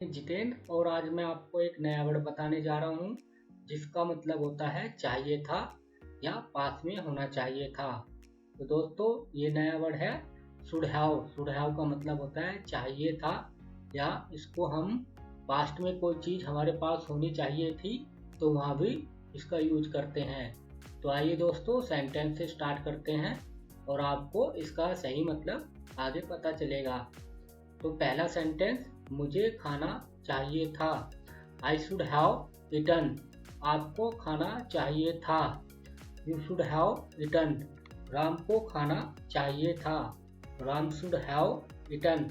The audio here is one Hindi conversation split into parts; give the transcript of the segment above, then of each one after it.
जितेंद्र और आज मैं आपको एक नया वर्ड बताने जा रहा हूँ जिसका मतलब होता है चाहिए था या पास में होना चाहिए था। तो दोस्तों ये नया वर्ड है शुड हैव। शुड हैव का मतलब होता है चाहिए था या इसको हम पास्ट में कोई चीज़ हमारे पास होनी चाहिए थी तो वहाँ भी इसका यूज करते हैं। तो आइए दोस्तों सेंटेंस से स्टार्ट करते हैं और आपको इसका सही मतलब आगे पता चलेगा। तो पहला सेंटेंस, मुझे खाना चाहिए था। I should have eaten. आपको खाना चाहिए था। You should have eaten. Ram को खाना चाहिए था। Ram should have eaten.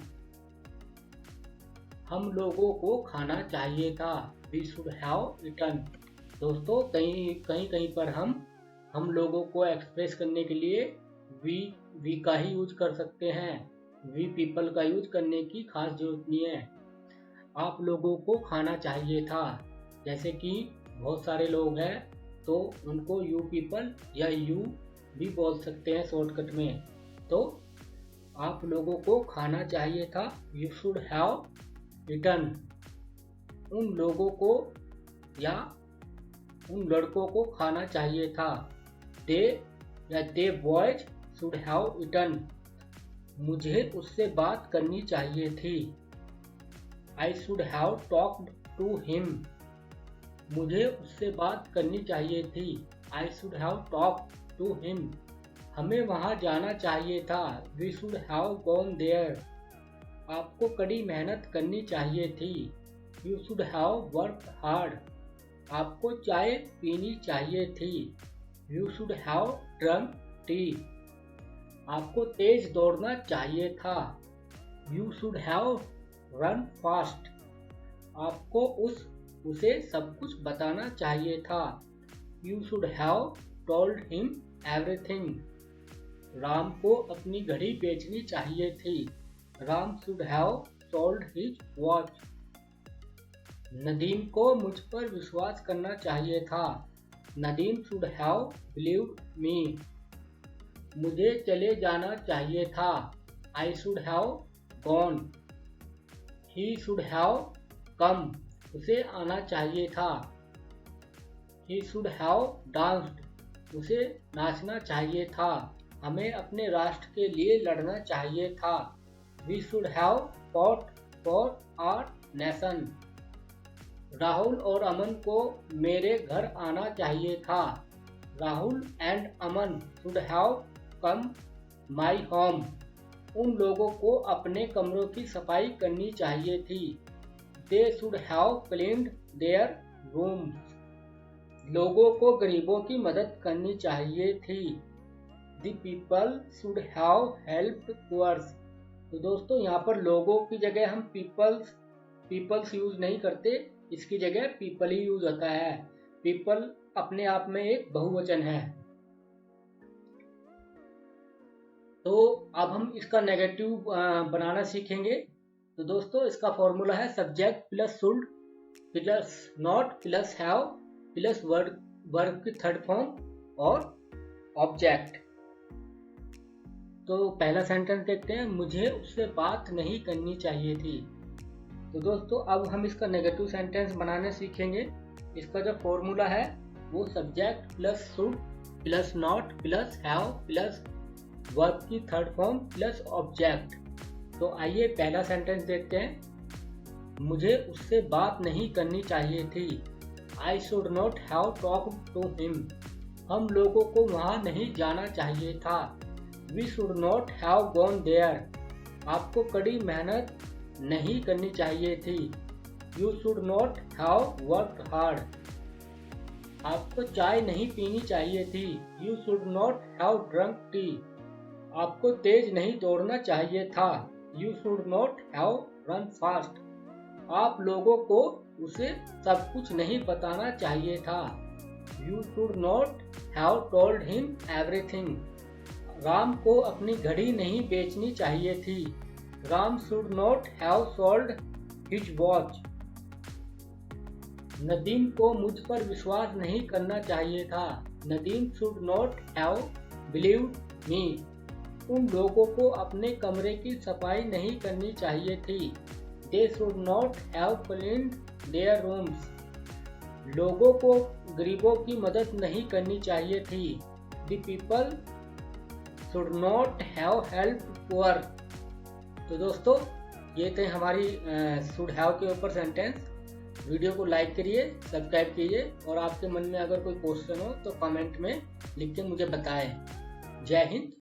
हम लोगों को खाना चाहिए था। We should have eaten. दोस्तों कहीं कहीं पर हम लोगों को एक्सप्रेस करने के लिए वी का ही यूज कर सकते हैं। वी पीपल का यूज करने की खास जरूरत नहीं है। आप लोगों को खाना चाहिए था, जैसे कि बहुत सारे लोग हैं तो उनको यू पीपल या यू भी बोल सकते हैं शॉर्टकट में। तो आप लोगों को खाना चाहिए था, यू शुड हैव इटन। उन लोगों को या उन लड़कों को खाना चाहिए था। दे या they boys should have eaten. मुझे उससे बात करनी चाहिए थी। I should have talked to him. मुझे उससे बात करनी चाहिए थी। I should have talked to him. हमें वहाँ जाना चाहिए था। We should have gone there. आपको कड़ी मेहनत करनी चाहिए थी। You should have work hard. आपको चाय पीनी चाहिए थी। You should have drunk tea. आपको तेज दौड़ना चाहिए था। You should have run fast. आपको उसे सब कुछ बताना चाहिए था। You should have told him everything. Ram को अपनी घड़ी बेचनी चाहिए थी। Ram should have sold his watch. Nadeem को मुझ पर विश्वास करना चाहिए था। नदीम शुड हैव बिलीव्ड मी। मुझे चले जाना चाहिए था। I should have gone. He should have कम। उसे आना चाहिए था। He should have danced. उसे नाचना चाहिए था। हमें अपने राष्ट्र के लिए लड़ना चाहिए था। We should have fought for our nation. Rahul और अमन को मेरे घर आना चाहिए था। Rahul and Aman should have come my home. उन लोगों को अपने कमरों की सफाई करनी चाहिए थी। They should have cleaned their rooms. लोगों को गरीबों की मदद करनी चाहिए थी। The people should have helped poors. तो दोस्तों यहाँ पर लोगों की जगह हम पीपल्स यूज नहीं करते, इसकी जगह पीपल ही यूज होता है। पीपल अपने आप में एक बहुवचन है। तो अब हम इसका नेगेटिव बनाना सीखेंगे। तो दोस्तों इसका फॉर्मूला है subject plus should plus not plus have plus verb की थर्ड फॉर्म और ऑब्जेक्ट। तो पहला सेंटेंस देखते हैं, मुझे उससे बात नहीं करनी चाहिए थी। तो दोस्तों अब हम इसका नेगेटिव सेंटेंस बनाने सीखेंगे। इसका जो फॉर्मूला है वो subject plus should plus not plus have plus verb की थर्ड फॉर्म प्लस ऑब्जेक्ट। तो आइए पहला सेंटेंस देखते हैं, मुझे उससे बात नहीं करनी चाहिए थी। I should not have talked to him. हम लोगों को वहाँ नहीं जाना चाहिए था। We should not have gone there. आपको कड़ी मेहनत नहीं करनी चाहिए थी। You should not have worked hard. आपको चाय नहीं पीनी चाहिए थी। You should not have drunk tea. आपको तेज नहीं दौड़ना चाहिए था। You should not have run fast. आप लोगों को उसे सब कुछ नहीं बताना चाहिए था। You should not have told him everything. Ram को अपनी घड़ी नहीं बेचनी चाहिए थी। Ram should not have sold his watch. Nadeem को मुझ पर विश्वास नहीं करना चाहिए था। Nadeem should not have believed me. उन लोगों को अपने कमरे की सफाई नहीं करनी चाहिए थी। They should not have cleaned their rooms. लोगों को गरीबों की मदद नहीं करनी चाहिए थी। The people should not have help poor. तो दोस्तों ये थे हमारी शुड हैव के ऊपर सेंटेंस। वीडियो को लाइक करिए, सब्सक्राइब कीजिए और आपके मन में अगर कोई क्वेश्चन हो तो कमेंट में लिख के मुझे बताएं। जय हिंद।